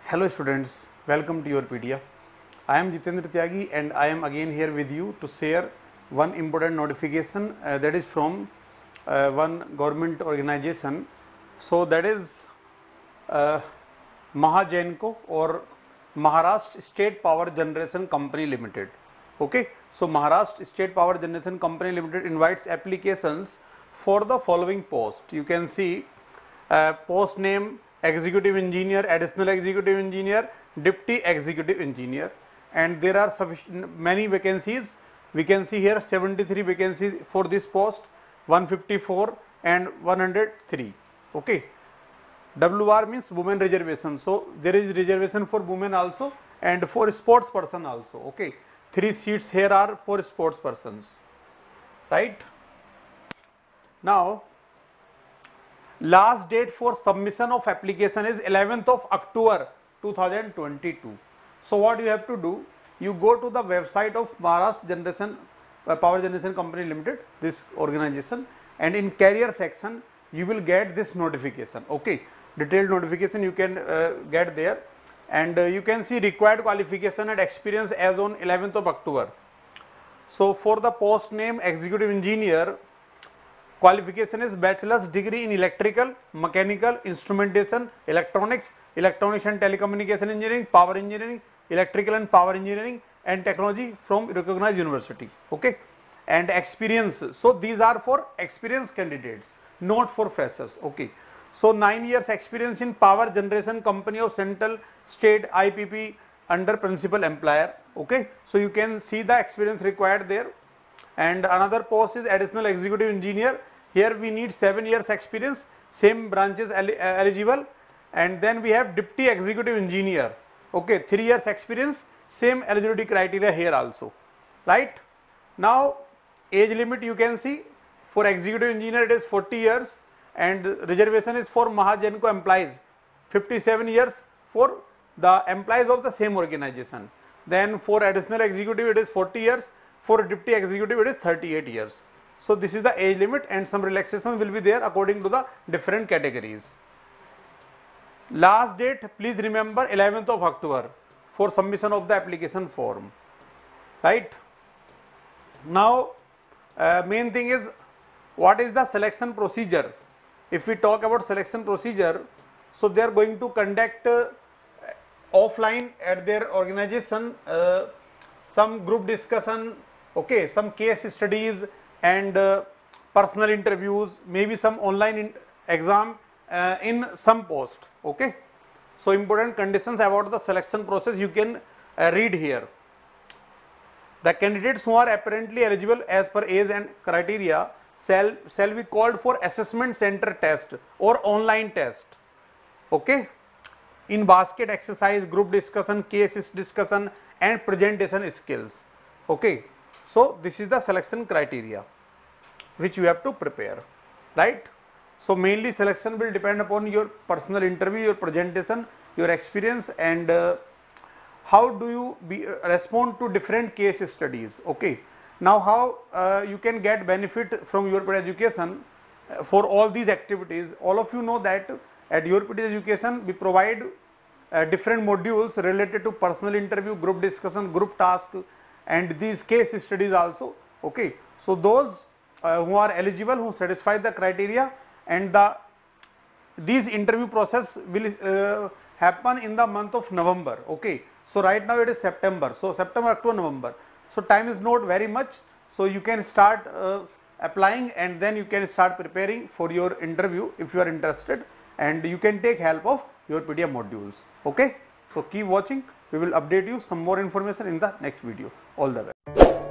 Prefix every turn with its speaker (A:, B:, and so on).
A: Hello students, welcome to Yourpedia. I am Jitendra Tyagi and I am again here with you to share one important notification that is from one government organization. So that is Mahagenco or Maharashtra State Power Generation Company Limited. Okay, so Maharashtra State Power Generation Company Limited invites applications for the following post. You can see post name executive engineer, additional executive engineer, deputy executive engineer, and there are many vacancies. We can see here 73 vacancies for this post, 154 and 103. Okay, WR means women reservation, so there is reservation for women also and for sports person also. Okay, 3 seats here are for sports persons, right? Now last date for submission of application is 11th of October 2022. So what you have to do, you go to the website of Maharashtra Generation Power Generation Company Limited, this organization, and in career section you will get this notification. Okay, detailed notification you can get there, and you can see required qualification and experience as on 11th of October. So for the post name executive engineer, qualification is bachelor's degree in electrical, mechanical, instrumentation, electronics, electronics and telecommunication engineering, power engineering, electrical and power engineering and technology from recognized university. Okay, and experience, so these are for experienced candidates, not for freshers. Okay, so 9 years experience in power generation company of central state IPP under principal employer. Okay, so you can see the experience required there. And another post is additional executive engineer. Here we need 7 years experience, same branches eligible. And then we have deputy executive engineer. Okay, 3 years experience, same eligibility criteria here also, right? Now age limit you can see for executive engineer it is 40 years and reservation is for Mahagenco employees, 57 years for the employees of the same organization. Then for additional executive it is 40 years. For deputy executive it is 38 years. So this is the age limit, and some relaxations will be there according to the different categories. Last date, please remember, 11th of October for submission of the application form, right? Now main thing is, what is the selection procedure? If we talk about selection procedure, so they are going to conduct offline at their organization some group discussion, okay, some case studies and personal interviews, maybe some online exam in some post. Okay, so important conditions about the selection process you can read here. The candidates who are apparently eligible as per age and criteria shall be called for assessment center test or online test. Okay, in basket exercise, group discussion, case discussion and presentation skills. Okay, so this is the selection criteria which you have to prepare, right? So mainly selection will depend upon your personal interview, your presentation, your experience, and how do you respond to different case studies. Okay, now how you can get benefit from Yourpedia education for all these activities. All of you know that at Yourpedia education we provide different modules related to personal interview, group discussion, group task and these case studies also. Okay, so those who are eligible, who satisfy the criteria, and these interview process will happen in the month of November. Okay, so right now it is September, so September, October, November, so time is not very much, so you can start applying and then you can start preparing for your interview if you are interested, and you can take help of Yourpedia modules. Okay, so keep watching, we will update you some more information in the next video. All the best.